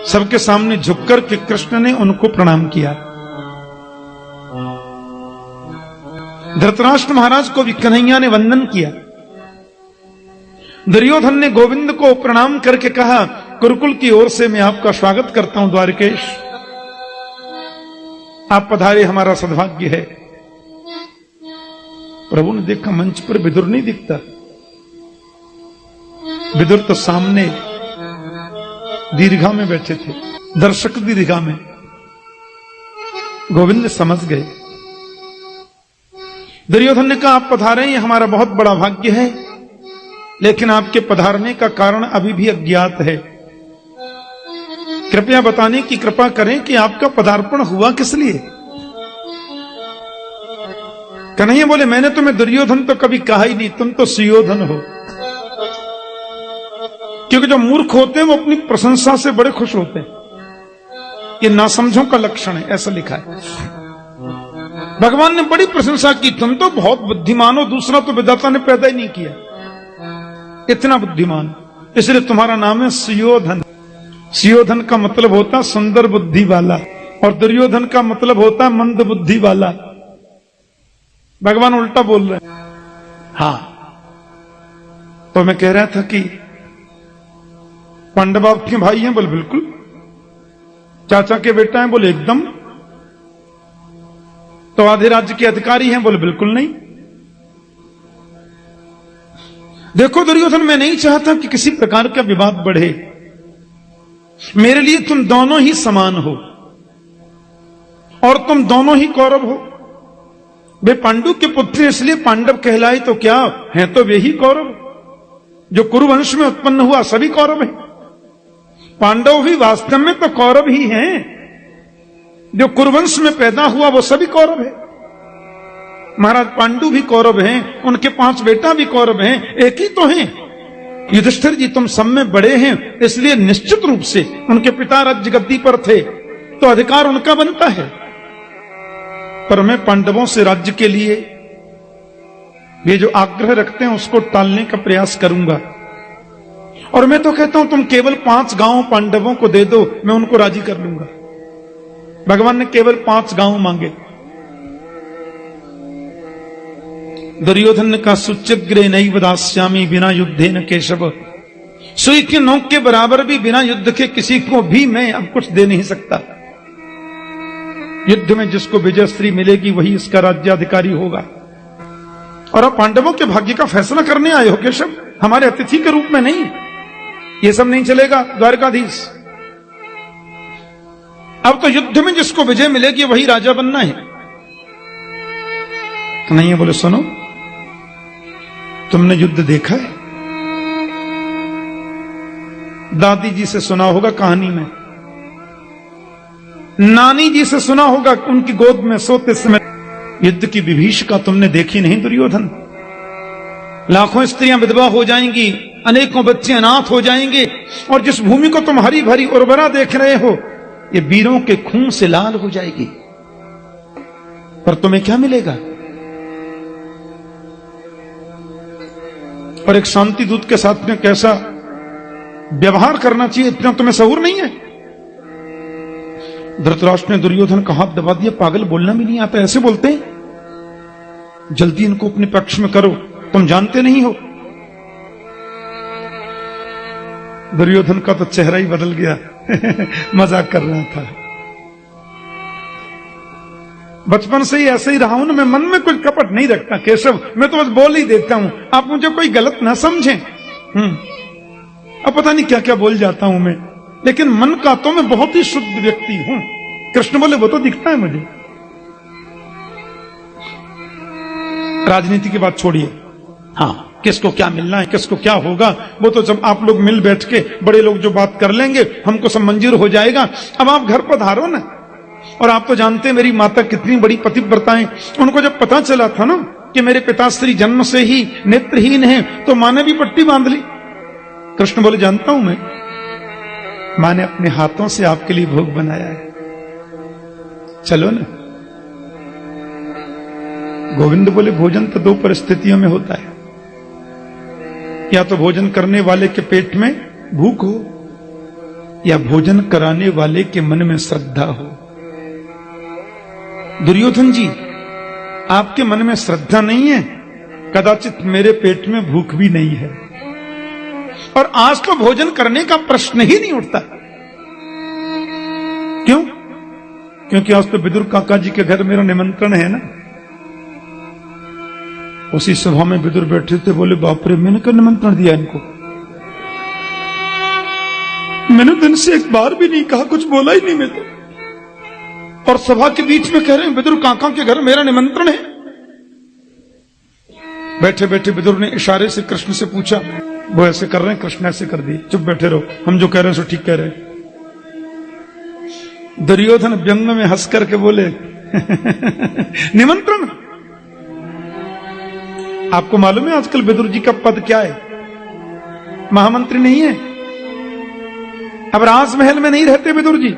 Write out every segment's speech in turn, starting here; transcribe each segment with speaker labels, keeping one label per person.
Speaker 1: सबके सामने झुककर के कृष्ण ने उनको प्रणाम किया। धृतराष्ट्र महाराज को भी कन्हैया ने वंदन किया। दुर्योधन ने गोविंद को प्रणाम करके कहा, कुरुकुल की ओर से मैं आपका स्वागत करता हूं द्वारकेश, आप पधारे, हमारा सद्भाग्य है। प्रभु ने देखा मंच पर विदुर नहीं दिखता। विदुर तो सामने दीर्घा में बैठे थे, दर्शक दीर्घा में। गोविंद समझ गए। दुर्योधन ने कहा, आप पधारे, ये हमारा बहुत बड़ा भाग्य है, लेकिन आपके पधारने का कारण अभी भी अज्ञात है। कृपया बताने की कृपा करें कि आपका पदार्पण हुआ किस लिए। कन्हैया बोले, मैंने तुम्हें दुर्योधन तो कभी कहा ही नहीं, तुम तो सुयोधन हो। क्योंकि जो मूर्ख होते हैं वो अपनी प्रशंसा से बड़े खुश होते हैं। ये नासमझों का लक्षण है, ऐसा लिखा है। भगवान ने बड़ी प्रशंसा की, तुम तो बहुत बुद्धिमान हो, दूसरा तो विधाता ने पैदा ही नहीं किया, इतना बुद्धिमान, इसलिए तुम्हारा नाम है सुयोधन। सुयोधन का मतलब होता सुंदर बुद्धि वाला, और दुर्योधन का मतलब होता मंद बुद्धि वाला। भगवान उल्टा बोल रहे हैं। हाँ, तो मैं कह रहा था कि पांडव आपके भाई हैं? बोले बिल्कुल। चाचा के बेटा हैं? बोले एकदम। तो आधे राज्य के अधिकारी हैं? बोले बिल्कुल नहीं। देखो दुर्योधन, मैं नहीं चाहता कि किसी प्रकार का विवाद बढ़े। मेरे लिए तुम दोनों ही समान हो, और तुम दोनों ही कौरव हो। वे पांडु के पुत्र इसलिए पांडव कहलाए तो क्या, हैं तो वे ही कौरव। जो कुरुवंश में उत्पन्न हुआ सभी कौरव हैं। पांडव भी वास्तव में तो कौरव ही हैं। जो कुरुवंश में पैदा हुआ वो सभी कौरव है। महाराज पांडु भी कौरव हैं, उनके 5 बेटा भी कौरव हैं, एक ही तो हैं। युधिष्ठिर जी तुम सब में बड़े हैं, इसलिए निश्चित रूप से उनके पिता राज्य गद्दी पर थे तो अधिकार उनका बनता है। पर मैं पांडवों से राज्य के लिए ये जो आग्रह रखते हैं उसको टालने का प्रयास करूंगा। और मैं तो कहता हूं तुम केवल 5 गांव पांडवों को दे दो, मैं उनको राजी कर लूंगा। भगवान ने केवल 5 गांव मांगे। दुर्योधन ने कहा, सुचिग्रे नैव दास्यामि बिना युद्धे न केशव। सुई की नोक के बराबर भी बिना युद्ध के किसी को भी मैं अब कुछ दे नहीं सकता। युद्ध में जिसको विजयश्री मिलेगी वही इसका राज्याधिकारी होगा। और अब पांडवों के भाग्य का फैसला करने आए हो केशव, हमारे अतिथि के रूप में नहीं। ये सब नहीं चलेगा द्वारकाधीश। अब तो युद्ध में जिसको विजय मिलेगी वही राजा बनना है। तो नहीं है, बोले सुनो, तुमने युद्ध देखा है? दादी जी से सुना होगा कहानी में, नानी जी से सुना होगा उनकी गोद में सोते समय। युद्ध की विभीषिका तुमने देखी नहीं दुर्योधन? लाखों स्त्रियां विधवा हो जाएंगी, अनेकों बच्चे अनाथ हो जाएंगे, और जिस भूमि को तुम हरी भरी उर्वरा देख रहे हो ये वीरों के खून से लाल हो जाएगी। पर तुम्हें क्या मिलेगा? और एक शांति दूत के साथ में कैसा व्यवहार करना चाहिए इतना तुम्हें सहूर नहीं है। धृतराष्ट्र ने दुर्योधन का हाथ दबा दिया, पागल, बोलना भी नहीं आता, ऐसे बोलते हैं? जल्दी इनको अपने पक्ष में करो, तुम जानते नहीं हो। दुर्योधन का तो चेहरा ही बदल गया। मजाक कर रहा था। बचपन से ही ऐसे ही रहा हूं ना, मैं मन में कुछ कपट नहीं रखता केशव, मैं तो बस बोल ही देता हूं, आप मुझे कोई गलत ना समझें। अब पता नहीं क्या क्या बोल जाता हूं मैं, लेकिन मन का तो मैं बहुत ही शुद्ध व्यक्ति हूं। कृष्ण बोले वो तो दिखता है मुझे। राजनीति की बात छोड़िए, हाँ, किसको क्या मिलना है, किसको क्या होगा, वो तो जब आप लोग मिल बैठ के बड़े लोग जो बात कर लेंगे हमको सब मंजूर हो जाएगा। अब आप घर पधारो ना। और आप तो जानते हैं मेरी माता कितनी बड़ी पतिव्रता है। उनको जब पता चला था ना कि मेरे पिताश्री जन्म से ही नेत्रहीन हैं, तो मां ने भी पट्टी बांध ली। कृष्ण बोले जानता हूं मैं, मां ने अपने हाथों से आपके लिए भोग बनाया है, चलो ना। गोविंद बोले भोजन तो 2 परिस्थितियों में होता है, या तो भोजन करने वाले के पेट में भूख हो, या भोजन कराने वाले के मन में श्रद्धा हो। दुर्योधन जी, आपके मन में श्रद्धा नहीं है, कदाचित मेरे पेट में भूख भी नहीं है, और आज तो भोजन करने का प्रश्न ही नहीं उठता। क्यों? क्योंकि आज तो विदुर काका जी के घर मेरा निमंत्रण है ना। उसी सभा में विदुर बैठे थे, बोले बाप रे, मैंने क्या निमंत्रण दिया इनको? मैंने दिन से एक बार भी नहीं कहा, कुछ बोला ही नहीं मैं तो। और सभा के बीच में कह रहे हैं विदुर काका के घर मेरा निमंत्रण है। बैठे बैठे विदुर ने इशारे से कृष्ण से पूछा, वो ऐसे कर रहे हैं, कृष्ण ऐसे कर दिए, चुप बैठे रहो, हम जो कह रहे हैं सो ठीक कह रहे हैं। दुर्योधन व्यंग में हंस करके बोले निमंत्रण? आपको मालूम है आजकल विदुर जी का पद क्या है? महामंत्री नहीं है। अब राजमहल में नहीं रहते विदुर जी,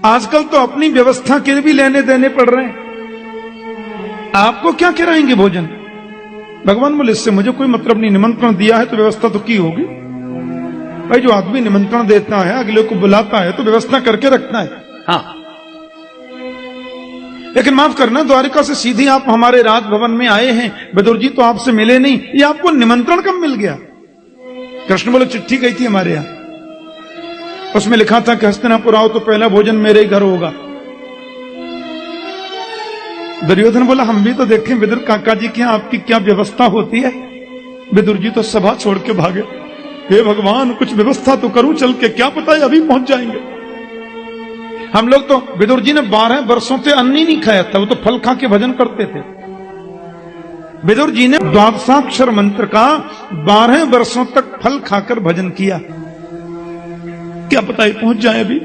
Speaker 1: आजकल तो अपनी व्यवस्था के भी लेने देने पड़ रहे हैं। आपको क्या कराएंगे भोजन? भगवान बोले इससे मुझे कोई मतलब नहीं, निमंत्रण दिया है तो व्यवस्था तो की होगी। भाई जो आदमी निमंत्रण देता है, अगले को बुलाता है, तो व्यवस्था करके रखना है। हाँ, लेकिन माफ करना, द्वारिका से सीधे आप हमारे राजभवन में आए हैं, विदुर जी तो आपसे मिले नहीं, ये आपको निमंत्रण कब मिल गया? कृष्ण बोले चिट्ठी गई थी हमारे यहां, उसमें लिखा था कि हस्तिनापुर आओ तो पहला भोजन मेरे ही घर होगा। दुर्योधन बोला हम भी तो देखें विदुर काका जी की आपकी क्या व्यवस्था होती है। विदुर जी तो सभा छोड़ के भागे, हे भगवान कुछ व्यवस्था तो करूं चल के, क्या पता है अभी पहुंच जाएंगे। हम लोग तो, विदुर जी ने 12 वर्षों से अन्न ही नहीं खाया था, वो तो फल खा के भजन करते थे। विदुर जी ने द्वादशाक्षर मंत्र का 12 वर्षों तक फल खाकर भजन किया, क्या पता है पहुंच जाए अभी।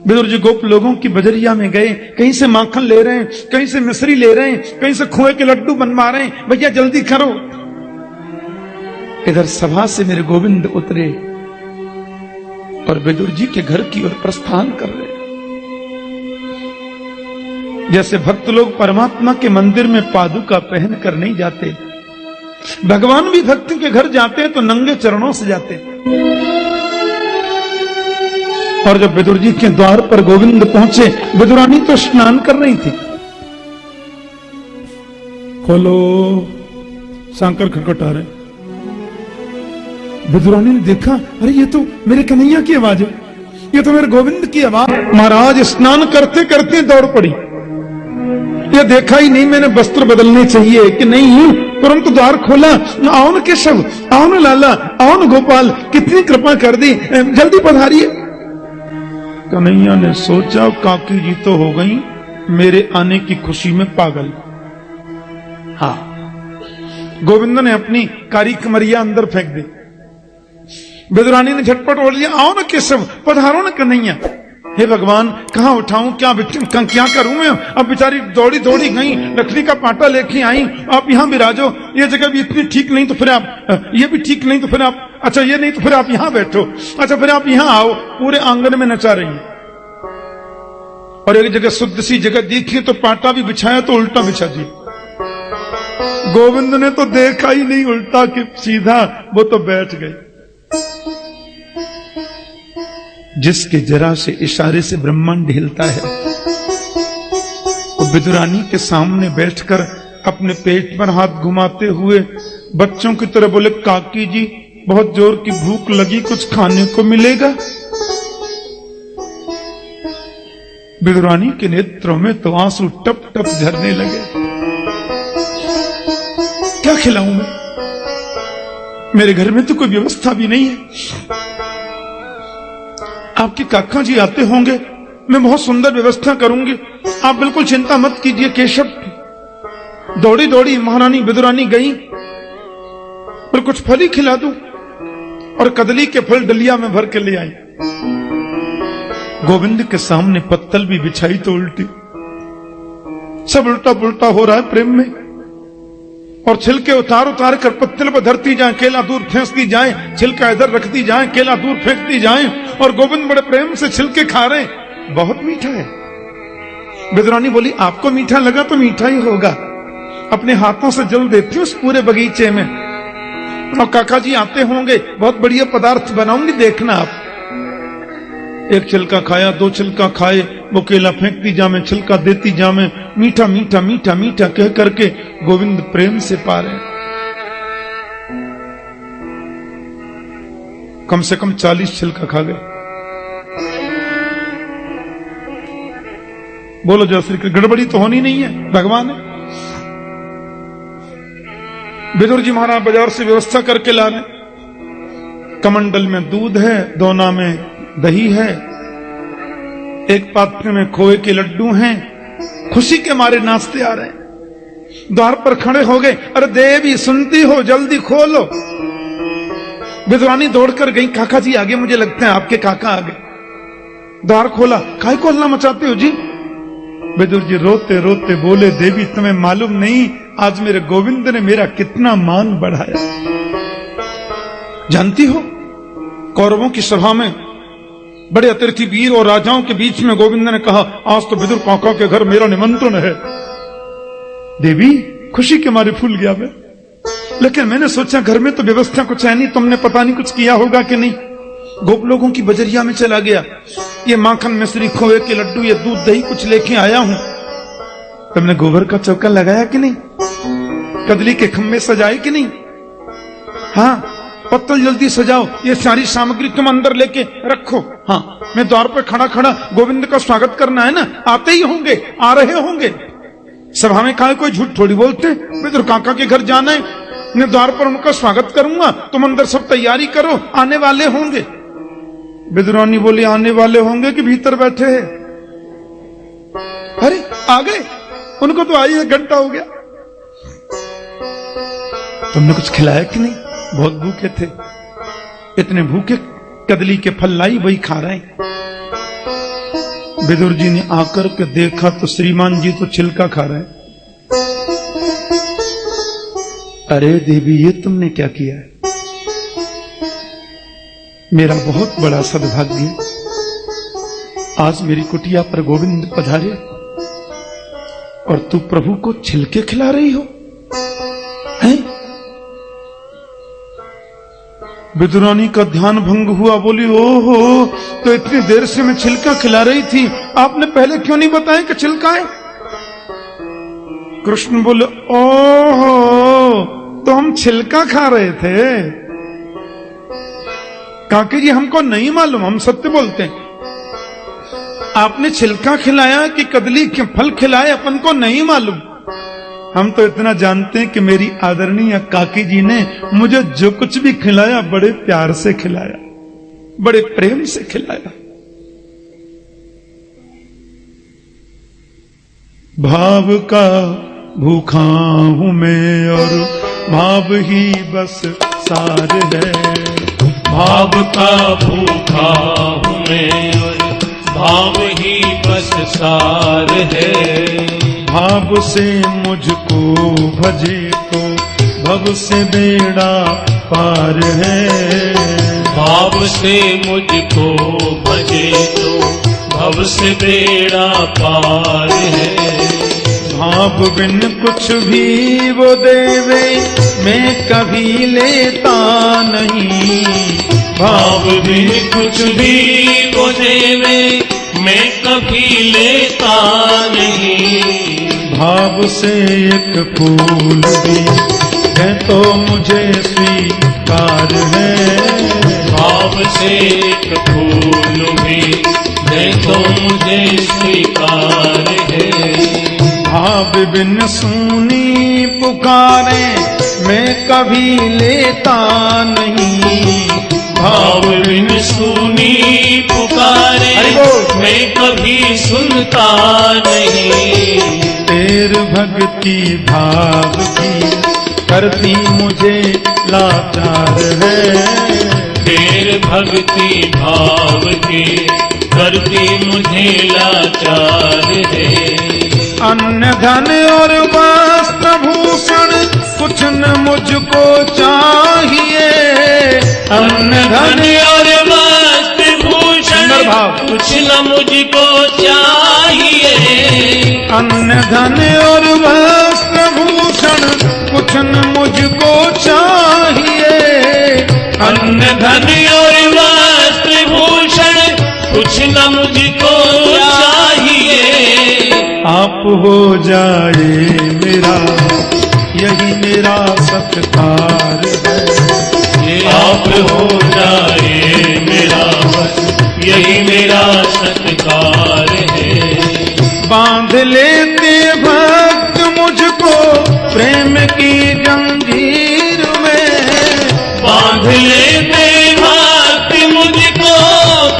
Speaker 1: विदुर जी गोप लोगों की बजरिया में गए, कहीं से माखन ले रहे हैं, कहीं से मिश्री ले रहे हैं, कहीं से खोए के लड्डू बनवा रहे हैं, भैया जल्दी करो। इधर सभा से मेरे गोविंद उतरे और विदुर जी के घर की ओर प्रस्थान कर रहे। जैसे भक्त लोग परमात्मा के मंदिर में पादुका पहन कर नहीं जाते, भगवान भी भक्त के घर जाते हैं तो नंगे चरणों से जाते हैं। और जब विदुर जी के द्वार पर गोविंद पहुंचे, विदुरानी तो स्नान कर रही थी। खोलो, सांकर खटखटा रहे। विदुरानी ने देखा, अरे ये तो मेरे कन्हैया की आवाज है, ये तो मेरे गोविंद की आवाज। महाराज स्नान करते करते दौड़ पड़ी, ये देखा ही नहीं मैंने वस्त्र बदलने चाहिए कि नहीं, तुरंत द्वार खोला, आओ न केशव, आओ न लाला, आओ न गोपाल, कितनी कृपा कर दी, जल्दी पधारिए। कन्हैया ने सोचा काकी जी तो हो गई मेरे आने की खुशी में पागल। हाँ, गोविंद ने अपनी कारी कमरिया अंदर फेंक दी। विदुरानी ने झटपट बोल दिया, आओ ना केशव, पधारो ना कन्हैया। हे भगवान, कहाँ उठाऊं, क्या करूं मैं? अब बेचारी दौड़ी दौड़ी गई, लकड़ी का पाटा लेके आई, आप यहाँ विराजो, ये जगह भी इतनी ठीक नहीं तो फिर आप, ये भी ठीक नहीं तो फिर आप, अच्छा ये नहीं तो फिर आप यहाँ बैठो, अच्छा फिर आप यहाँ आओ। पूरे आंगन में नचा रही है। और एक जगह शुद्ध सी जगह देखी तो पाटा भी बिछाया तो उल्टा बिछा दिया। गोविंद ने तो देखा ही नहीं उल्टा कि सीधा, वो तो बैठ गए। जिसके जरा से इशारे से ब्रह्मांड हिलता है, वो विदुरानी के सामने बैठकर अपने पेट पर हाथ घुमाते हुए बच्चों की तरह बोले, काकी जी बहुत जोर की भूख लगी, कुछ खाने को मिलेगा? विदुरानी के नेत्रों में तो आंसू टप टप झरने लगे। क्या खिलाऊं मैं? मेरे घर में तो कोई व्यवस्था भी नहीं है। आपके काका जी आते होंगे, मैं बहुत सुंदर व्यवस्था करूंगी, आप बिल्कुल चिंता मत कीजिए। केशव दौड़ी दौड़ी महारानी विदुरानी गई, पर कुछ फल ही खिला दूं, और कदली के फल डलिया में भर के ले आई। गोविंद के सामने पत्तल भी बिछाई तो उल्टी, सब उल्टा पुल्टा हो रहा है प्रेम में। और छिलके उतार उतार कर पत्तल पर धरती जाए, केला दूर फेंकती जाए, छिलका इधर रखती जाए, केला दूर फेंकती जाए, और गोविंद बड़े प्रेम से छिलके खा रहे, बहुत मीठा है। विदुरानी बोली, आपको मीठा लगा तो मीठा ही होगा, अपने हाथों से जल देती हूं उस पूरे बगीचे में, और काका जी आते होंगे, बहुत बढ़िया पदार्थ बनाऊंगी, देखना आप। एक छिलका खाया, दो छिलका खाए, वो केला फेंकती जामे, छिलका देती जामे, मीठा मीठा मीठा मीठा कह करके गोविंद प्रेम से पा रहे। कम से कम 40 छिलका खा गए। बोलो जय श्री कृष्ण। गड़बड़ी तो होनी नहीं है, भगवान है। विदुर जी महाराज बाजार से व्यवस्था करके ला रहे। कमंडल में दूध है, दोना में दही है, एक पात्र में खोए के लड्डू हैं। खुशी के मारे नाचते आ रहे हैं। द्वार पर खड़े हो गए। अरे देवी सुनती हो, जल्दी खोलो। विद्वानी दौड़कर गई, काका जी आगे, मुझे लगता है आपके काका आगे। द्वार खोला। काहे को हल्ला मचाते हो जी? विदुर जी रोते रोते बोले, देवी तुम्हें मालूम नहीं आज मेरे गोविंद ने मेरा कितना मान बढ़ाया। जानती हो, कौरवों की सभा में बड़े अतिथि वीर और राजाओं के बीच में गोविंद ने कहा, आज तो विदुर काका के घर मेरा निमंत्रण है। देवी खुशी के मारे फूल गया मैं, लेकिन मैंने सोचा घर में तो व्यवस्था कुछ है नहीं, तुमने पता नहीं कुछ किया होगा कि नहीं। गोप लोगों की बजरिया में चला गया, ये माखन मिश्री खोए के लड्डू, ये दूध दही कुछ लेके आया हूं। तुमने गोबर का चौका लगाया कि नहीं? कदली के खम्भे सजाए कि नहीं? हाँ, पत्तल जल्दी सजाओ, ये सारी सामग्री तुम अंदर लेके रखो। हाँ, मैं द्वार पर खड़ा खड़ा गोविंद का स्वागत करना है ना, आते ही होंगे, आ रहे होंगे। सभा में कहा कोई झूठ थोड़ी बोलते, विदुर काका के घर जाना है, मैं द्वार पर उनका स्वागत करूंगा, तुम अंदर सब तैयारी करो, आने वाले होंगे। विदुरानी बोली, आने वाले होंगे कि भीतर बैठे हैं? अरे आ गए, उनको तो आई 1 घंटा हो गया। तुमने कुछ खिलाया कि नहीं? बहुत भूखे थे। इतने भूखे कदली के फल लाई वही खा रहे। विदुर जी ने आकर के देखा तो श्रीमान जी तो छिलका खा रहे। अरे देवी ये तुमने क्या किया है? मेरा बहुत बड़ा सद्भाग्य, आज मेरी कुटिया पर गोविंद पधारे और तू प्रभु को छिलके खिला रही हो। हैं? विदुरानी का ध्यान भंग हुआ, बोली ओहो, तो इतनी देर से मैं छिलका खिला रही थी, आपने पहले क्यों नहीं बताया कि छिलका है? कृष्ण बोले, ओहो, तो हम छिलका खा रहे थे। काकी जी हमको नहीं मालूम, हम सत्य बोलते हैं। आपने छिलका खिलाया कि कदली के फल खिलाए अपन को नहीं मालूम। हम तो इतना जानते हैं कि मेरी आदरणीय काकी जी ने मुझे जो कुछ भी खिलाया बड़े प्यार से खिलाया, बड़े प्रेम से खिलाया। भाव का भूखा हूं मैं और भाव ही बस सार है।
Speaker 2: भाव का भूखा हूं मैं और भाव ही बस सार है।
Speaker 1: भाव से मुझको भजे तो भव से बेड़ा पार है।
Speaker 2: भाव से मुझको भजे तो भव से बेड़ा पार है।
Speaker 1: भाव बिन कुछ भी वो देवे मैं कभी लेता नहीं।
Speaker 2: भाव बिन कुछ भी वो देवे मैं कभी लेता नहीं।
Speaker 1: भाव से एक फूल भी है तो मुझे स्वीकार है।
Speaker 2: भाव से एक फूल भी है तो मुझे स्वीकार है।
Speaker 1: भाव बिन सुनी पुकारे मैं कभी लेता नहीं।
Speaker 2: भाव बिन सुनी पुकारे मैं कभी सुनता नहीं।
Speaker 1: तेर भक्ति भाव की करती मुझे लाचार है।
Speaker 2: तेर भक्ति भाव की करती मुझे लाचार है।
Speaker 1: अन्न धन और वस्त्र भूषण कुछ न मुझको चाहिए।
Speaker 2: अन्न धन और वस्त्र भूषण कुछ न मुझको चाहिए।
Speaker 1: अन्न धन और वस्त्र भूषण कुछ न मुझको चाहिए।
Speaker 2: अन्न धन और वस्त्र भूषण कुछ कृष्ण मुझको चाहिए।
Speaker 1: आप हो जाए मेरा, यही मेरा सत्कार है।
Speaker 2: ये आप हो जाए मेरा बस, यही मेरा सत्कार है।
Speaker 1: बांध लेते भक्त मुझको प्रेम की जंजीर में,
Speaker 2: बांध लेते भक्त मुझको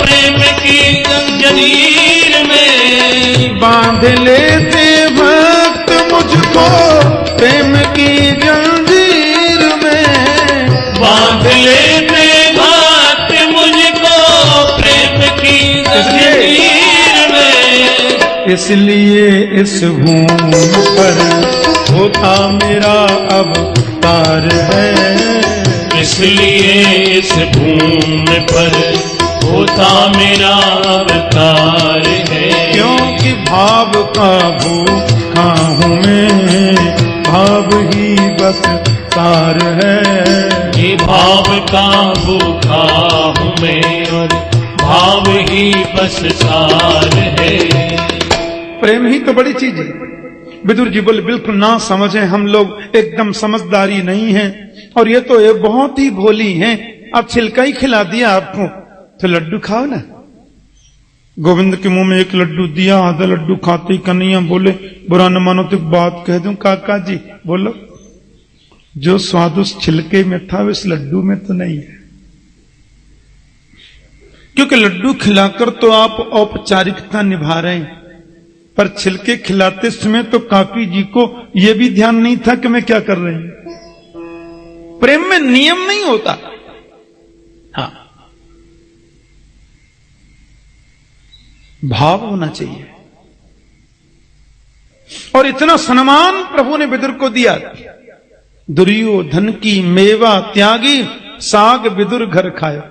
Speaker 2: प्रेम की जंजीर में।
Speaker 1: बांध लेते भक्त मुझको प्रेम की जंजीर में।
Speaker 2: बांध लेते भक्त मुझको प्रेम की जंजीर में।
Speaker 1: इसलिए इस भूमि पर होता मेरा अवतार है।
Speaker 2: इसलिए इस भूमि पर होता मेरा अवतार है।
Speaker 1: क्योंकि भाव का भूखा हूँ मैं, भाव ही बस सार है।
Speaker 2: ये भाव का भूखा हूँ मैं और भाव ही बस सार है।
Speaker 1: प्रेम ही तो बड़ी चीज है। विदुर जी बोले बिल्कुल ना समझे, हम लोग एकदम समझदारी नहीं है, और ये तो ये बहुत ही भोली हैं। अब छिलका ही खिला दिया आपको तो लड्डू खाओ ना। गोविंद के मुंह में एक लड्डू दिया, आधा लड्डू खाते ही कन्हैया बोले बुरा न मानो तो एक बात कह दूं काका जी। बोलो। जो स्वाद उस छिलके में था इस लड्डू में तो नहीं है, क्योंकि लड्डू खिलाकर तो आप औपचारिकता निभा रहे हैं, पर छिलके खिलाते समय तो काकी जी को यह भी ध्यान नहीं था कि मैं क्या कर रही हूं। प्रेम में नियम नहीं होता। हाँ, भाव होना चाहिए। और इतना सम्मान प्रभु ने विदुर को दिया। दुर्योधन की मेवा त्यागी, साग विदुर घर खाया।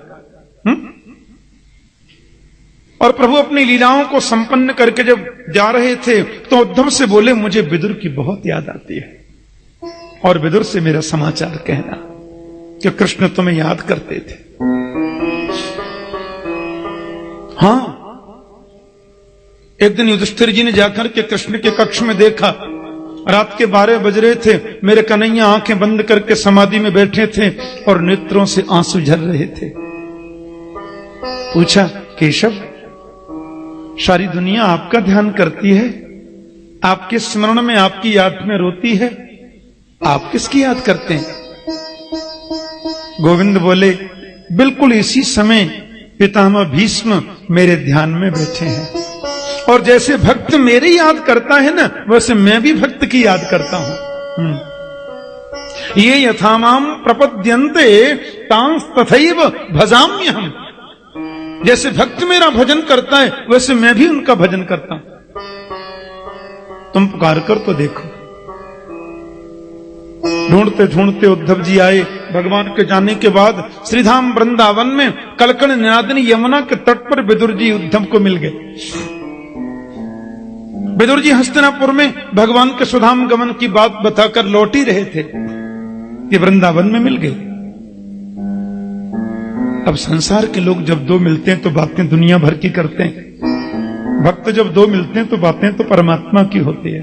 Speaker 1: और प्रभु अपनी लीलाओं को संपन्न करके जब जा रहे थे तो उद्धव से बोले मुझे विदुर की बहुत याद आती है, और विदुर से मेरा समाचार कहना कि कृष्ण तुम्हें याद करते थे। हां, एक दिन युधिष्ठिर जी ने जाकर के कृष्ण के कक्ष में देखा, रात के 12 बज रहे थे, मेरे कन्हैया आंखें बंद करके समाधि में बैठे थे और नेत्रों से आंसू झर रहे थे। पूछा, केशव, सारी दुनिया आपका ध्यान करती है, आपके स्मरण में आपकी याद में रोती है, आप किसकी याद करते हैं? गोविंद बोले, बिल्कुल इसी समय पितामह भीष्म मेरे ध्यान में बैठे हैं, और जैसे भक्त मेरी याद करता है ना, वैसे मैं भी भक्त की याद करता हूं। ये यथामाम प्रपद्यन्ते तांस तथैव भजाम्यहम्। जैसे भक्त मेरा भजन करता है वैसे मैं भी उनका भजन करता हूं। तुम पुकार कर तो देखो। ढूंढते ढूंढते उद्धव जी आए। भगवान के जाने के बाद श्रीधाम वृंदावन में कलकण निनादिनी यमुना के तट पर विदुर जी उद्धव को मिल गए। विदुर जी हस्तिनापुर में भगवान के सुधाम गमन की बात बताकर लौट ही रहे थे कि वृंदावन में मिल गए। अब संसार के लोग जब दो मिलते हैं तो बातें दुनिया भर की करते हैं, भक्त जब दो मिलते हैं तो बातें तो परमात्मा की होती है।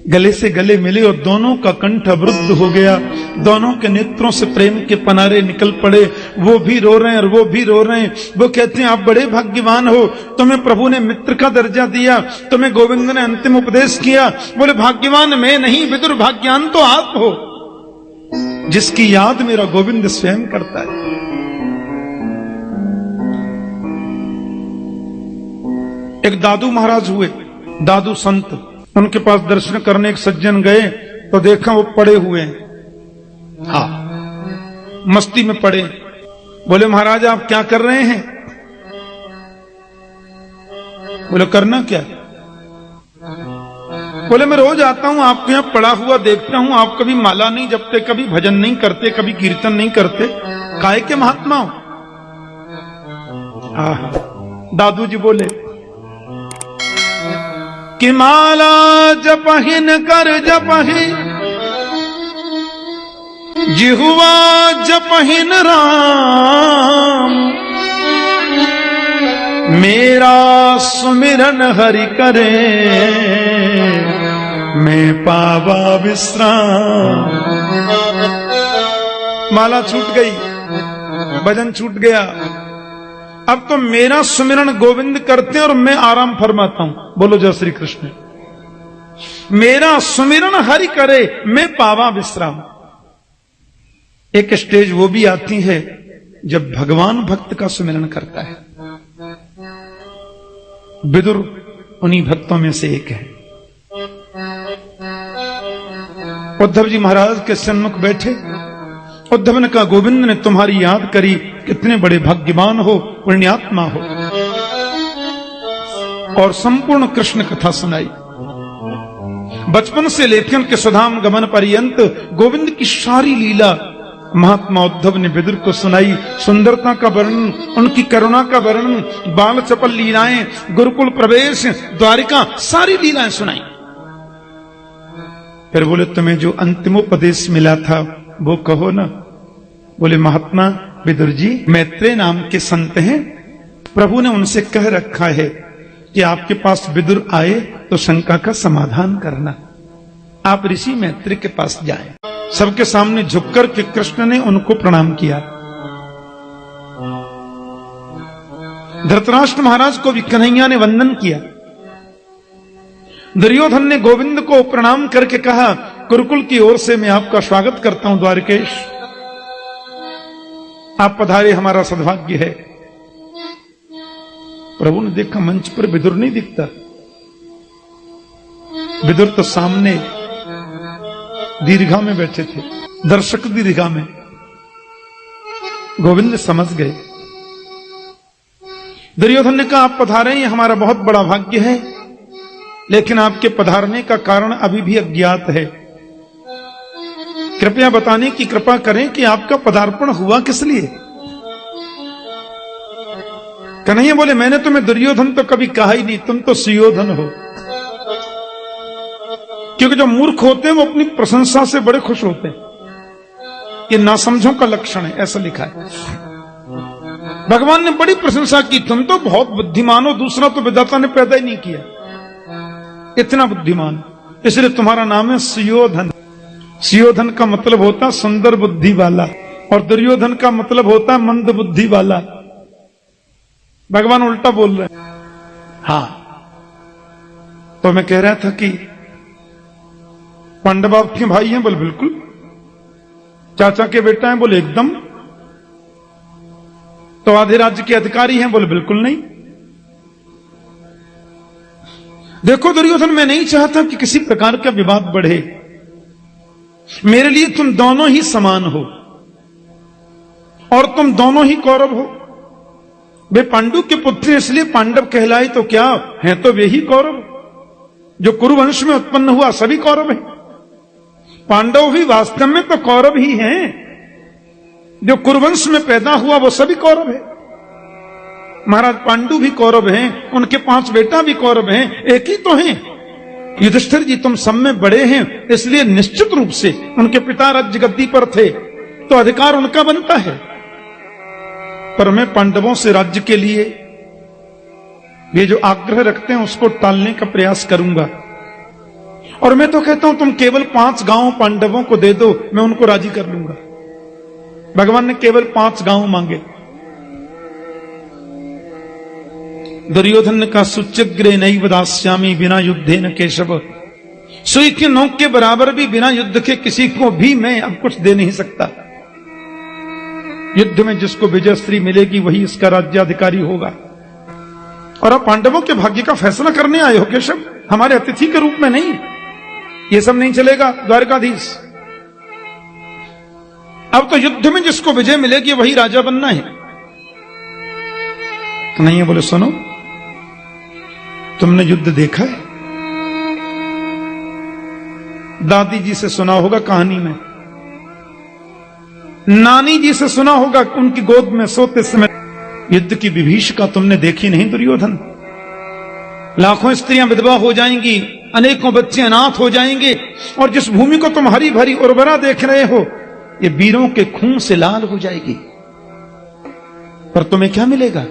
Speaker 1: गले से गले मिले और दोनों का कंठ अवरुद्ध हो गया, दोनों के नेत्रों से प्रेम के पनारे निकल पड़े। वो भी रो रहे हैं और वो भी रो रहे हैं। वो कहते हैं, आप बड़े भाग्यवान हो, तुम्हें प्रभु ने मित्र का दर्जा दिया, तुम्हें गोविंद ने अंतिम उपदेश किया। बोले, भाग्यवान मैं नहीं, विदुर भाग्यवान तो आप हो, जिसकी याद मेरा गोविंद स्वयं करता है। एक दादू महाराज हुए, दादू संत, उनके पास दर्शन करने एक सज्जन गए तो देखा वो पड़े हुए हैं। हाँ, मस्ती में पड़े। बोले, महाराज आप क्या कर रहे हैं? बोले, करना क्या? बोले, मैं रोज आता हूं आपके यहां पड़ा हुआ देखता हूं, आप कभी माला नहीं जपते, कभी भजन नहीं करते, कभी कीर्तन नहीं करते, काय के महात्मा हो? दादू जी बोले कि माला जपहिन कर जपहि, जिहुआ जपहिन राम, मेरा सुमिरन हरि करे, मैं पावा विश्राम। माला छूट गई, भजन छूट गया। अब तो मेरा सुमिरन गोविंद करते हैं और मैं आराम फरमाता हूं। बोलो जय श्री कृष्ण। मेरा सुमिरन हरि करे, मैं पावा विश्राम। एक स्टेज वो भी आती है जब भगवान भक्त का सुमिरन करता है। विदुर उन्हीं भक्तों में से एक है। उद्धव जी महाराज के सन्मुख बैठे। उद्धव ने कहा, गोविंद ने तुम्हारी याद करी, कितने बड़े भाग्यवान हो, पुण्यात्मा हो। और संपूर्ण कृष्ण कथा सुनाई। बचपन से लेखन के सुधाम गमन पर्यंत गोविंद की सारी लीला महात्मा उद्धव ने विदुर को सुनाई। सुंदरता का वर्णन, उनकी करुणा का वर्णन, बाल चपल लीलाएं, गुरुकुल प्रवेश, द्वारिका, सारी लीलाएं सुनाई। फिर बोले, तुम्हें जो अंतिमोपदेश मिला था वो कहो ना। बोले, महात्मा विदुर जी मैत्रेय नाम के संत हैं, प्रभु ने उनसे कह रखा है कि आपके पास विदुर आए तो शंका का समाधान करना। आप ऋषि मैत्रेय के पास जाएं। सबके सामने झुककर के कृष्ण ने उनको प्रणाम किया। धृतराष्ट्र महाराज को भी कन्हैया ने वंदन किया। दुर्योधन ने गोविंद को प्रणाम करके कहा, गुरुकुल की ओर से मैं आपका स्वागत करता हूं द्वारकेश, आप पधारे, हमारा सद्भाग्य है। प्रभु ने देखा मंच पर विदुर नहीं दिखता। विदुर तो सामने दीर्घा में बैठे थे, दर्शक दीर्घा में। गोविंद समझ गए। दुर्योधन ने कहा, आप पधारे, ये हमारा बहुत बड़ा भाग्य है, लेकिन आपके पधारने का कारण अभी भी अज्ञात है। कृपया बताने की कृपा करें कि आपका पदार्पण हुआ किस लिए। कन्हैया बोले, मैंने तुम्हें दुर्योधन तो कभी कहा ही नहीं, तुम तो सुयोधन हो। क्योंकि जो मूर्ख होते हैं वो अपनी प्रशंसा से बड़े खुश होते हैं। ये नासमझों का लक्षण है, ऐसा लिखा है। भगवान ने बड़ी प्रशंसा की, तुम तो बहुत बुद्धिमान हो, दूसरा तो विधाता ने पैदा ही नहीं किया, इतना बुद्धिमान, इसलिए तुम्हारा नाम है सुयोधन। सुयोधन का मतलब होता सुंदर बुद्धि वाला, और दुर्योधन का मतलब होता मंद बुद्धि वाला। भगवान उल्टा बोल रहे हैं। हाँ, तो मैं कह रहा था कि पांडव आपके भाई हैं? बोले बिल्कुल। चाचा के बेटा हैं? बोले एकदम। तो आधे राज्य के अधिकारी हैं? बोले बिल्कुल नहीं। देखो दुर्योधन, मैं नहीं चाहता कि किसी प्रकार का विवाद बढ़े। मेरे लिए तुम दोनों ही समान हो, और तुम दोनों ही कौरव हो। वे पांडु के पुत्र इसलिए पांडव कहलाए तो क्या हैं, तो वे ही कौरव। जो कुरुवंश में उत्पन्न हुआ सभी कौरव हैं। पांडव भी वास्तव में तो कौरव ही हैं। जो कुरुवंश में पैदा हुआ वो सभी कौरव है। महाराज पांडु भी कौरव हैं, उनके 5 बेटा भी कौरव हैं, एक ही तो हैं। युधिष्ठिर जी तुम सब में बड़े हैं, इसलिए निश्चित रूप से उनके पिता राज्य गद्दी पर थे तो अधिकार उनका बनता है। पर मैं पांडवों से राज्य के लिए ये जो आग्रह रखते हैं उसको टालने का प्रयास करूंगा। और मैं तो कहता हूं तुम केवल 5 गांव पांडवों को दे दो, मैं उनको राजी कर लूंगा। भगवान ने केवल 5 गांव मांगे। दुर्योधन ने कहा, सुचिग्रे नैव दास्यामि बिना युद्धे न केशव। सुई की नोक के बराबर भी बिना युद्ध के किसी को भी मैं अब कुछ दे नहीं सकता। युद्ध में जिसको विजयश्री मिलेगी वही इसका राज्याधिकारी होगा। और आप पांडवों के भाग्य का फैसला करने आए हो केशव, हमारे अतिथि के रूप में नहीं। ये सब नहीं चलेगा द्वारकाधीश। अब तो युद्ध में जिसको विजय मिलेगी वही राजा बनना है। तो नहीं है? बोले सुनो, तुमने युद्ध देखा है? दादी जी से सुना होगा कहानी में, नानी जी से सुना होगा उनकी गोद में सोते समय। युद्ध की विभीषिका तुमने देखी नहीं दुर्योधन? लाखों स्त्रियां विधवा हो जाएंगी, अनेकों बच्चे अनाथ हो जाएंगे, और जिस भूमि को तुम हरी भरी उर्वरा देख रहे हो ये वीरों के खून से लाल हो जाएगी। पर तुम्हें क्या मिलेगा?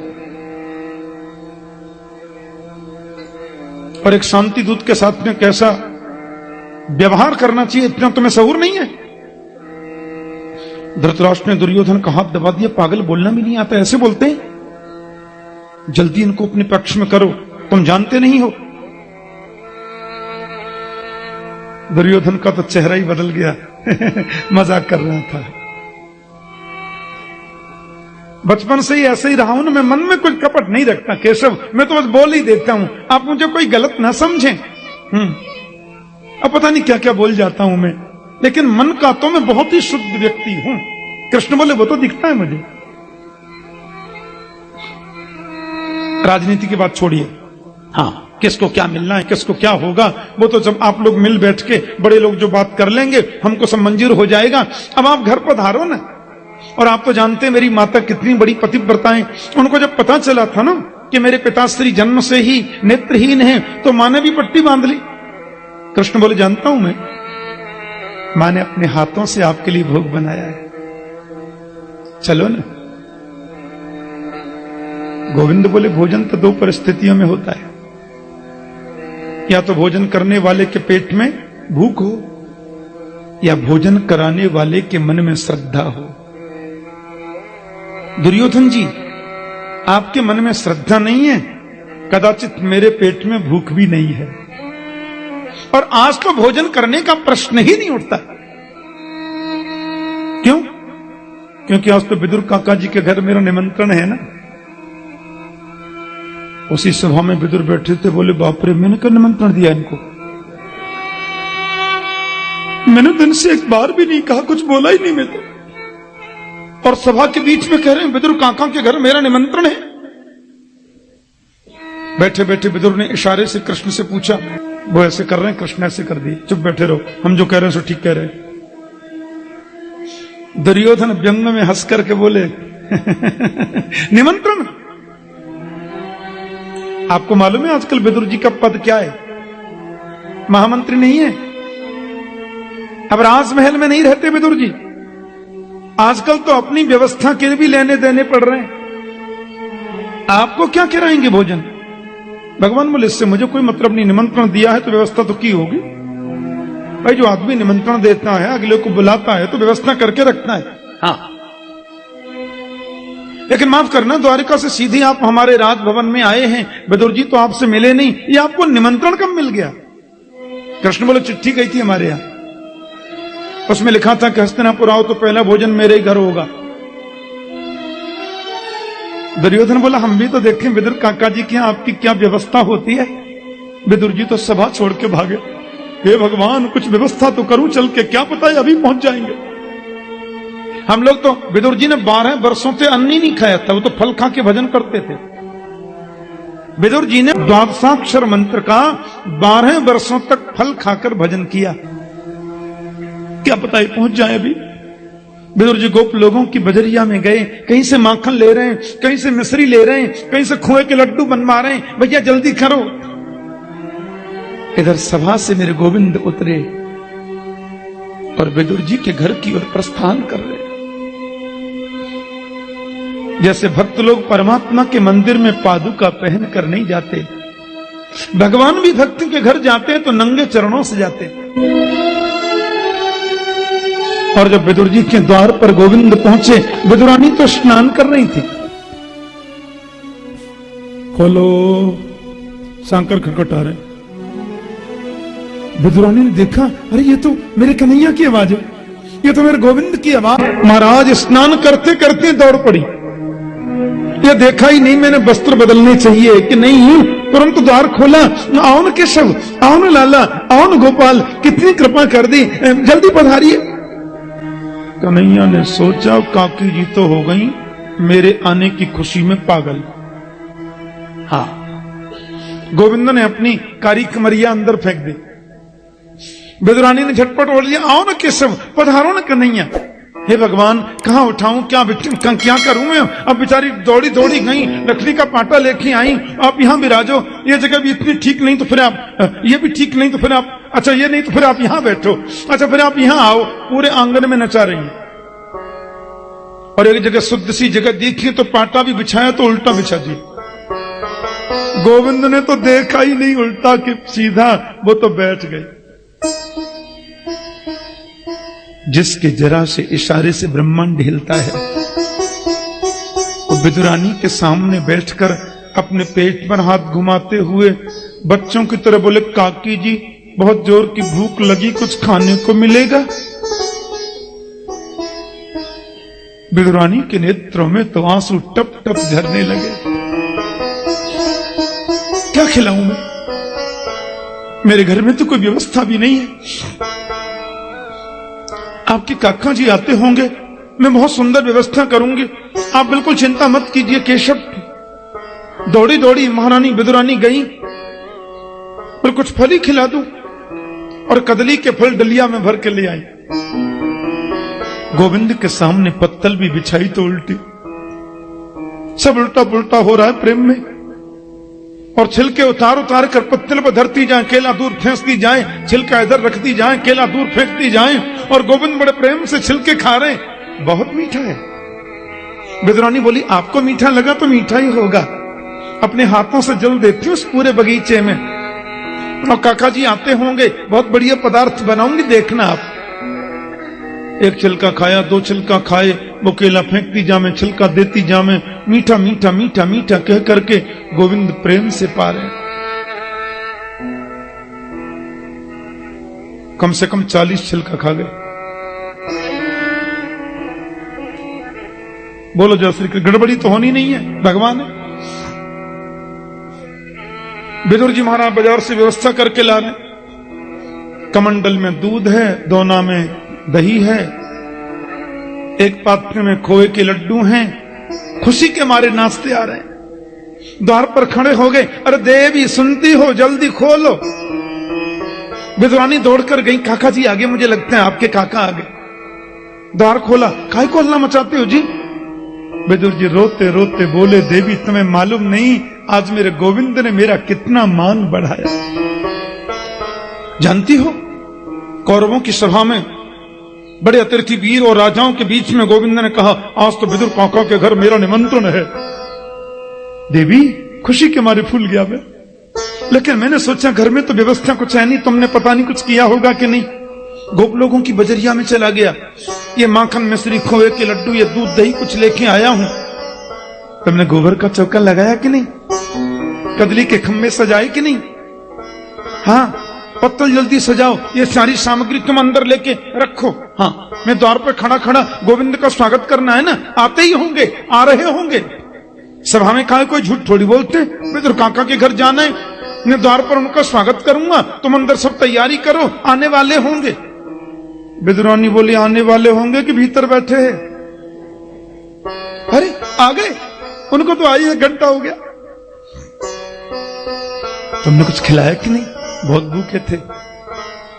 Speaker 1: और एक शांति दूत के साथ में कैसा व्यवहार करना चाहिए, इतना तुम्हें सहूर नहीं है? धृतराष्ट्र ने दुर्योधन का हाथ दबा दिया, पागल, बोलना भी नहीं आता, ऐसे बोलते हैं? जल्दी इनको अपने पक्ष में करो, तुम जानते नहीं हो। दुर्योधन का तो चेहरा ही बदल गया। मजाक कर रहा था। बचपन से ही ऐसे ही रहा हूं ना, मैं मन में कुछ कपट नहीं रखता केशव, मैं तो बस बोल ही देता हूं, आप मुझे कोई गलत ना समझें। अब पता नहीं क्या क्या बोल जाता हूं मैं, लेकिन मन का तो मैं बहुत ही शुद्ध व्यक्ति हूं। कृष्ण बोले वो तो दिखता है मुझे। राजनीति की बात छोड़िए, हाँ, किसको क्या मिलना है, किसको क्या होगा, वो तो जब आप लोग मिल बैठ के बड़े लोग जो बात कर लेंगे हमको सब मंजूर हो जाएगा। अब आप घर पधारो ना, और आप तो जानते हैं मेरी माता कितनी बड़ी पतिव्रता है। उनको जब पता चला था ना कि मेरे पिताश्री जन्म से ही नेत्रहीन हैं, तो मां ने भी पट्टी बांध ली। कृष्ण बोले जानता हूं मैं, मां ने अपने हाथों से आपके लिए भोग बनाया है, चलो ना। गोविंद बोले भोजन तो दो परिस्थितियों में होता है, या तो भोजन करने वाले के पेट में भूख हो, या भोजन कराने वाले के मन में श्रद्धा हो। दुर्योधन जी, आपके मन में श्रद्धा नहीं है, कदाचित मेरे पेट में भूख भी नहीं है, और आज तो भोजन करने का प्रश्न ही नहीं उठता। क्यों? क्योंकि आज तो विदुर काका जी के घर मेरा निमंत्रण है ना। उसी सभा में विदुर बैठे थे, बोले बाप रे, मैंने क्या निमंत्रण दिया इनको? मैंने दिन से एक बार भी नहीं कहा, कुछ बोला ही नहीं मैं तो, और सभा के बीच में कह रहे हैं विदुर काका के घर मेरा निमंत्रण है। बैठे बैठे विदुर ने इशारे से कृष्ण से पूछा, वो ऐसे कर रहे हैं, कृष्ण ऐसे कर दिए, चुप बैठे रहो, हम जो कह रहे हैं सो ठीक कह रहे हैं। दुर्योधन व्यंग में हंस करके बोले निमंत्रण? आपको मालूम है आजकल विदुर जी का पद क्या है? महामंत्री नहीं है। अब राजमहल में नहीं रहते विदुर जी, आजकल तो अपनी व्यवस्था के भी लेने देने पड़ रहे हैं। आपको क्या कराएंगे भोजन? भगवान बोले इससे मुझे कोई मतलब नहीं, निमंत्रण दिया है तो व्यवस्था तो की होगी। भाई जो आदमी निमंत्रण देता है, अगले को बुलाता है, तो व्यवस्था करके रखना है। हाँ, लेकिन माफ करना, द्वारिका से सीधे आप हमारे राजभवन में आए हैं, विदुर जी तो आपसे मिले नहीं, ये आपको निमंत्रण कब मिल गया? कृष्ण बोले चिट्ठी गई थी हमारे यहां, उसमें लिखा था कि हस्तिनापुर आओ तो पहला भोजन मेरे ही घर होगा। दुर्योधन बोला हम भी तो देखें विदुर काका जी की आपकी क्या व्यवस्था होती है। विदुर जी तो सभा छोड़ के भागे, हे भगवान कुछ व्यवस्था तो करूं चल के, क्या पता है अभी पहुंच जाएंगे। हम लोग तो, विदुर जी ने 12 वर्षों से अन्न ही नहीं खाया था, वो तो फल खा के भजन करते थे। विदुर जी ने द्वादशाक्षर मंत्र का 12 वर्षों तक फल खाकर भजन किया, क्या पता है पहुंच जाए अभी। विदुर जी गोप लोगों की बजरिया में गए, कहीं से माखन ले रहे हैं, कहीं से मिश्री ले रहे हैं, कहीं से खोए के लड्डू बनवा रहे हैं, भैया जल्दी करो। इधर सभा से मेरे गोविंद उतरे और विदुर जी के घर की ओर प्रस्थान कर रहे। जैसे भक्त लोग परमात्मा के मंदिर में पादुका पहन कर नहीं जाते, भगवान भी भक्त के घर जाते हैं तो नंगे चरणों से जाते हैं। और जब विदुर जी के द्वार पर गोविंद पहुंचे, विदुरानी तो स्नान कर रही थी। खोलो, सांकर खटखटा रहे। विदुरानी ने देखा, अरे ये तो मेरे कन्हैया की आवाज है, ये तो मेरे गोविंद की आवाज। महाराज स्नान करते करते दौड़ पड़ी, ये देखा ही नहीं मैंने वस्त्र बदलने चाहिए कि नहीं, तुरंत द्वार खोला, आओ न केशव, आओ न लाला, आओ न गोपाल, कितनी कृपा कर दी, जल्दी पधारिए। कन्हैया ने सोचा काकी जी तो हो गई मेरे आने की खुशी में पागल। हाँ, गोविंद ने अपनी कारी कमरिया अंदर फेंक दी। विदुरानी ने झटपट बोल दिया, आओ ना केशव, पधारो ना कन्हैया। हे भगवान, कहां उठाऊं, क्या करूं मैं? अब बेचारी दौड़ी दौड़ी गई, लकड़ी का पाटा लेके आई, आप यहां विराजो, ये जगह भी इतनी ठीक नहीं तो फिर आप, ये भी ठीक नहीं तो फिर आप, अच्छा ये नहीं तो फिर आप यहां बैठो, अच्छा फिर आप यहां आओ। पूरे आंगन में नचा रही हैं। और एक जगह शुद्ध सी जगह देखी तो पाटा भी बिछाया तो उल्टा बिछा दिया। गोविंद ने तो देखा ही नहीं, उल्टा कि सीधा वो तो बैठ गए। जिसके जरा से इशारे से ब्रह्मांड हिलता है, वो विदुरानी के सामने बैठकर अपने पेट पर हाथ घुमाते हुए बच्चों की तरह बोले, काकी जी बहुत जोर की भूख लगी, कुछ खाने को मिलेगा? विदुरानी के नेत्रों में तो आंसू टप टप झरने लगे। क्या खिलाऊं मैं? मेरे घर में तो कोई व्यवस्था भी नहीं है। आपके काका जी आते होंगे, मैं बहुत सुंदर व्यवस्था करूंगी, आप बिल्कुल चिंता मत कीजिए। केशव दौड़ी दौड़ी महारानी विदुरानी गई, पर कुछ फल ही खिला दूं, और कदली के फल डलिया में भर के ले आई। गोविंद के सामने पत्तल भी बिछाई तो उल्टी, सब उल्टा पुल्टा हो रहा है प्रेम में। और छिलके उतार उतार कर पत्तल पर धरती जाए, केला दूर फेंकती जाए, छिलका इधर रखती जाए, केला दूर फेंकती जाए, और गोविंद बड़े प्रेम से छिलके खा रहे हैं। बहुत मीठा है। विदुरानी बोली, आपको मीठा लगा तो मीठा ही होगा। अपने हाथों से जल देती हूं उस पूरे बगीचे में, और काका जी आते होंगे, बहुत बढ़िया पदार्थ बनाऊंगी, देखना आप। एक छिलका खाया, दो छिलका खाए, वो केला फेंकती जामे, छिलका देती जामे, मीठा मीठा मीठा मीठा कह करके गोविंद प्रेम से पा रहे। कम से कम 40 छिलका खा गए। बोलो जय श्री कृष्ण। गड़बड़ी तो होनी नहीं है, भगवान है। विदुर जी महाराज बाजार से व्यवस्था करके ला रहे। कमंडल में दूध है, दोना में दही है, एक पात्र में खोए के लड्डू हैं। खुशी के मारे नाचते आ रहे हैं। द्वार पर खड़े हो गए, अरे देवी सुनती हो, जल्दी खोलो। विदुरानी दौड़कर गई, काका जी आगे, मुझे लगता है आपके काका आगे। द्वार खोला, काहे को हल्ला मचाते हो जी? विदुर जी रोते रोते बोले, देवी तुम्हें मालूम नहीं आज मेरे गोविंद ने मेरा कितना मान बढ़ाया। जानती हो, कौरवों की सभा में बड़े अतिथि वीर और राजाओं के बीच में गोविंद ने कहा, आज तो विदुर काका के घर मेरा निमंत्रण है। देवी खुशी के मारे फूल गया मैं, लेकिन मैंने सोचा घर में तो व्यवस्था कुछ है नहीं, तुमने पता नहीं कुछ किया होगा कि नहीं। गोप लोगों की बजरिया में चला गया, ये माखन मिश्री खोए के लड्डू, ये दूध दही कुछ लेके आया हूं। तुमने गोबर का चौका लगाया कि नहीं? कदली के खम्भे सजाए कि नहीं? हाँ, पत्तल जल्दी सजाओ, ये सारी सामग्री तुम अंदर लेके रखो। हाँ, मैं द्वार पर खड़ा खड़ा गोविंद का स्वागत करना है ना, आते ही होंगे, आ रहे होंगे। सभा में कहा कोई झूठ थोड़ी बोलते, विदुर काका के घर जाना है, मैं द्वार पर उनका स्वागत करूंगा, तुम अंदर सब तैयारी करो, आने वाले होंगे। विदुरानी बोली, आने वाले होंगे कि भीतर बैठे हैं? अरे आ गए, उनको तो आई 1 घंटा हो गया। तुमने कुछ खिलाया कि नहीं? बहुत भूखे थे,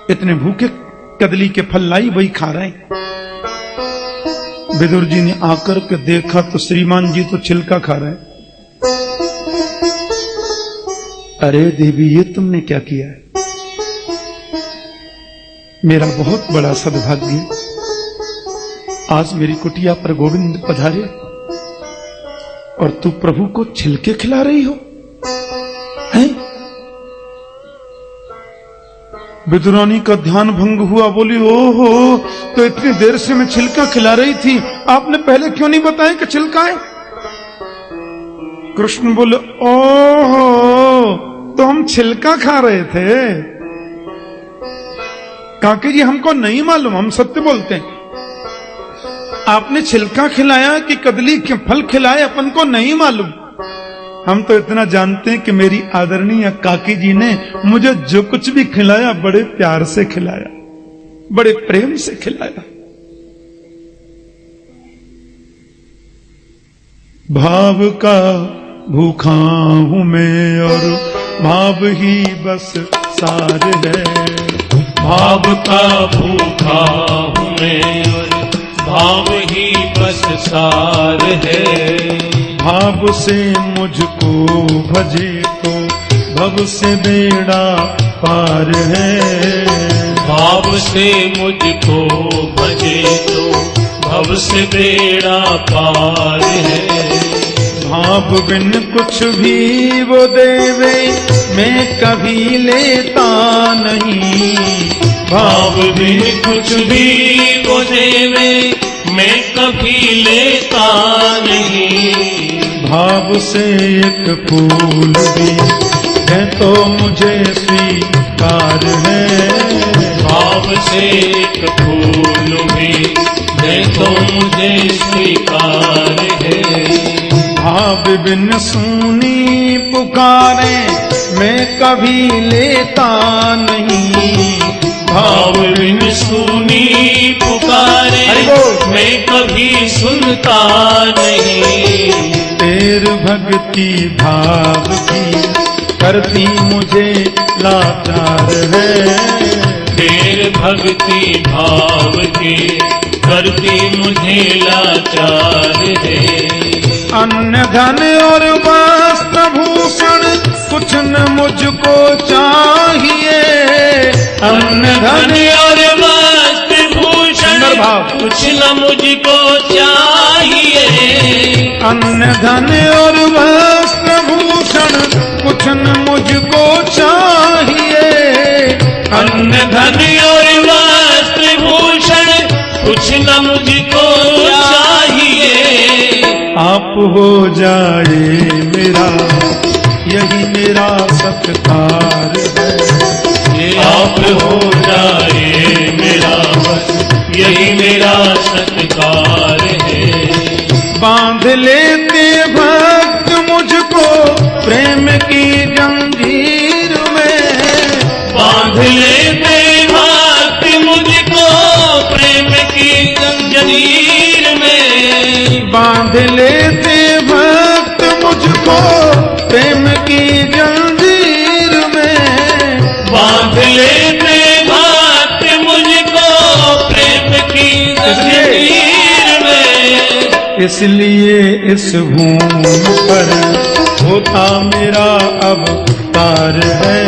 Speaker 1: इतने भूखे कदली के फल लाई वही खा रहे हैं। विदुर जी ने आकर के देखा तो श्रीमान जी तो छिलका खा रहे हैं। अरे देवी ये तुमने क्या किया है? मेरा बहुत बड़ा सद्भाग्य, आज मेरी कुटिया पर गोविंद पधारे और तू प्रभु को छिलके खिला रही हो, हैं? विदुरानी का ध्यान भंग हुआ, बोली ओहो, तो इतनी देर से मैं छिलका खिला रही थी, आपने पहले क्यों नहीं बताया कि छिलका है? कृष्ण बोले, ओहो, तो हम छिलका खा रहे थे। काकी जी हमको नहीं मालूम, हम सत्य बोलते हैं। आपने छिलका खिलाया कि कदली के फल खिलाए अपन को नहीं मालूम। हम तो इतना जानते हैं कि मेरी आदरणीय काकी जी ने मुझे जो कुछ भी खिलाया बड़े प्यार से खिलाया, बड़े प्रेम से खिलाया। भाव का भूखा हूं मैं और भाव ही बस सार है।
Speaker 2: भाव का भूखा हूँ मैं और भाव ही बस सार है।
Speaker 1: भाव से मुझको भजे तो भव से बेड़ा पार है।
Speaker 2: भाव से मुझको भजे तो भव से बेड़ा पार है।
Speaker 1: भाव बिन कुछ भी वो देवे मैं कभी लेता नहीं।
Speaker 2: भाव बिन कुछ भी वो देवे मैं कभी लेता नहीं।
Speaker 1: भाव से एक फूल भी है तो मुझे स्वीकार है।
Speaker 2: भाव से एक फूल भी है तो मुझे स्वीकार है।
Speaker 1: भाव बिन सुनी पुकारे मैं कभी लेता नहीं।
Speaker 2: भाव बिन सुनी पुकारे मैं कभी सुनता नहीं।
Speaker 1: तेर भक्ति भाव की करती मुझे लाचार है।
Speaker 2: तेर भक्ति भाव की करती मुझे लाचार है।
Speaker 1: अन्न धन और वस्त्र भूषण कुछ न मुझको चाहिए।
Speaker 2: अन्न धन और वस्त्र भूषण कुछ न मुझको चाहिए।
Speaker 1: अन्न धन और वस्त्र भूषण कुछ न मुझको चाहिए।
Speaker 2: अन्न धन और वस्त्र भूषण कुछ न मुझको चाहिए।
Speaker 1: आप हो जाए मेरा यही मेरा सत्कार है।
Speaker 2: आप हो जाए मेरा बस यही मेरा सत्कार है।
Speaker 1: बांध लेते भक्त मुझको प्रेम की जंजीर में।
Speaker 2: बांध लेते भक्त मुझको प्रेम की जंजीर में।
Speaker 1: बांध लेते भक्त मुझको प्रेम की जंजीर में।
Speaker 2: बांध लेते भक्त मुझको प्रेम की जंजीर में।
Speaker 1: इसलिए इस भूमि पर होता मेरा अवतार है।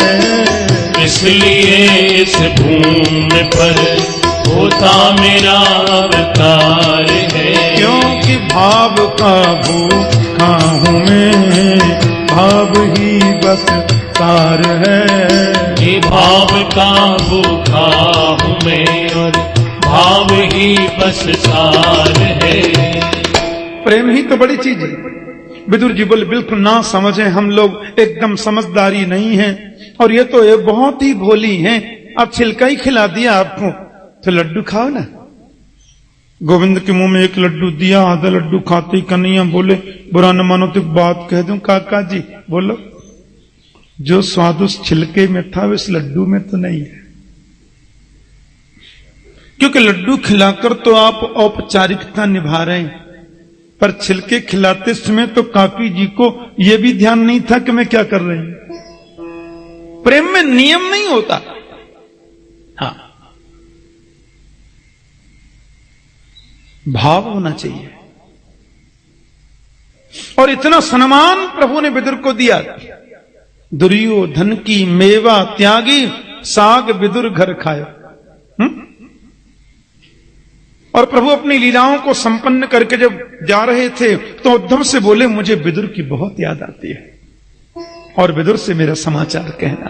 Speaker 2: इसलिए इस भूमि पर होता मेरा अवतार है।
Speaker 1: क्योंकि भाव का भूखा हूँ मैं, भाव ही बस सार है।
Speaker 2: ये भाव का भूखा हूँ मैं और भाव ही बस सार है।
Speaker 1: प्रेम ही तो बड़ी चीज है। विदुर जी बोले बिल्कुल ना समझे, हम लोग एकदम समझदारी नहीं है और ये तो ये बहुत ही भोली हैं। अब छिलका ही खिला दिया आपको तो लड्डू खाओ ना। गोविंद के मुंह में एक लड्डू दिया, आधा लड्डू खाते ही कन्हैया बोले बुरा न मानो तो बात कह दूं। काका जी बोलो, जो स्वाद उस छिलके में था इस लड्डू में तो नहीं है। क्योंकि लड्डू खिलाकर तो आप औपचारिकता निभा रहे हैं, पर छिलके खिलाते समय तो काकी जी को यह भी ध्यान नहीं था कि मैं क्या कर रही हूं। प्रेम में नियम नहीं होता। हाँ, भाव होना चाहिए। और इतना सम्मान प्रभु ने विदुर को दिया। दुर्योधन की मेवा त्यागी साग विदुर घर खायो। और प्रभु अपनी लीलाओं को संपन्न करके जब जा रहे थे तो उद्धव से बोले मुझे विदुर की बहुत याद आती है और विदुर से मेरा समाचार कहना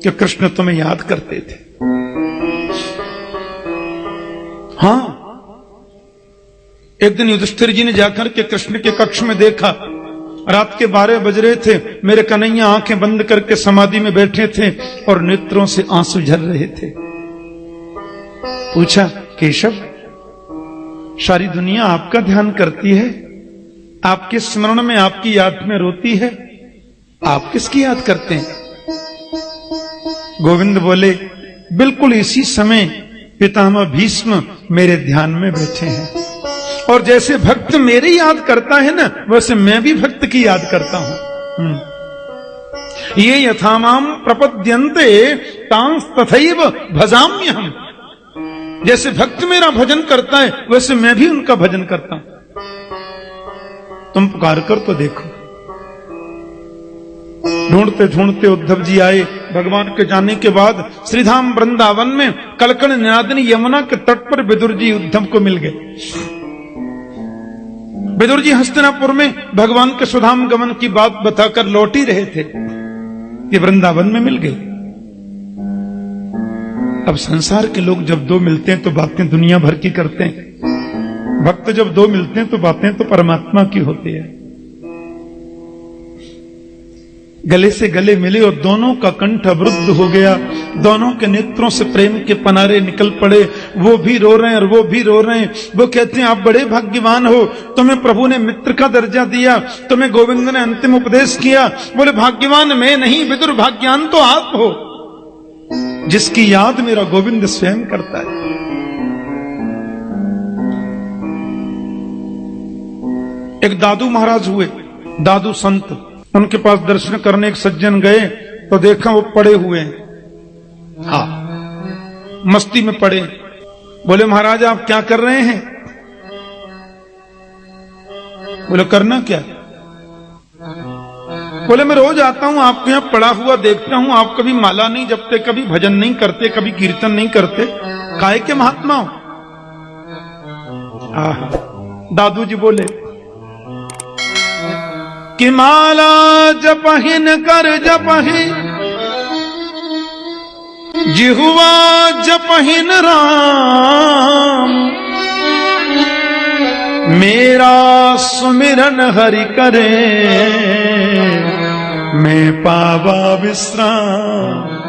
Speaker 1: कि कृष्ण तुम्हें याद करते थे। हाँ, एक दिन युधिष्ठिर जी ने जाकर के कृष्ण के कक्ष में देखा, रात के 12 बज रहे थे। मेरे कन्हैया आंखें बंद करके समाधि में बैठे थे और नेत्रों से आंसू झर रहे थे। पूछा, केशव, सारी दुनिया आपका ध्यान करती है, आपके स्मरण में आपकी याद में रोती है, आप किसकी याद करते हैं? गोविंद बोले, बिल्कुल इसी समय पितामह भीष्म मेरे ध्यान में बैठे हैं और जैसे भक्त मेरी याद करता है ना, वैसे मैं भी भक्त की याद करता हूं। ये यथामाम प्रपद्यन्ते तांस तथैव भजाम्यहम्। जैसे भक्त मेरा भजन करता है वैसे मैं भी उनका भजन करता हूं। तुम पुकार कर तो देखो। ढूंढते ढूंढते उद्धव जी आए। भगवान के जाने के बाद श्रीधाम वृंदावन में कलकण निनादिनी यमुना के तट पर विदुर जी उद्धव को मिल गए। विदुर जी हस्तिनापुर में भगवान के सुधाम गमन की बात बताकर लौट ही रहे थे कि वृंदावन में मिल गए। अब संसार के लोग जब दो मिलते हैं तो बातें दुनिया भर की करते हैं, भक्त जब दो मिलते हैं तो बातें तो परमात्मा की होती है। गले से गले मिले और दोनों का कंठ अवरुद्ध हो गया, दोनों के नेत्रों से प्रेम के पनारे निकल पड़े। वो भी रो रहे हैं और वो भी रो रहे हैं। वो कहते हैं आप बड़े भाग्यवान हो, तुम्हें प्रभु ने मित्र का दर्जा दिया, तुम्हें गोविंद ने अंतिम उपदेश किया। बोले भाग्यवान मैं नहीं, विदुर भाग्यवान तो आप हो, जिसकी याद मेरा गोविंद स्वयं करता है। एक दादू महाराज हुए, दादू संत, उनके पास दर्शन करने एक सज्जन गए तो देखा वो पड़े हुए हैं, हाँ मस्ती में पड़े। बोले महाराज आप क्या कर रहे हैं? बोले करना क्या? बोले मैं रोज आता हूं आपके यहां पड़ा हुआ देखता हूं, आप कभी माला नहीं जपते, कभी भजन नहीं करते, कभी कीर्तन नहीं करते, काहे के महात्मा हो? दादू जी बोले कि माला जपहिन कर जपहि, जिहुआ जपहिन राम, मेरा सुमिरन हरि करे, मैं पावा विश्राम।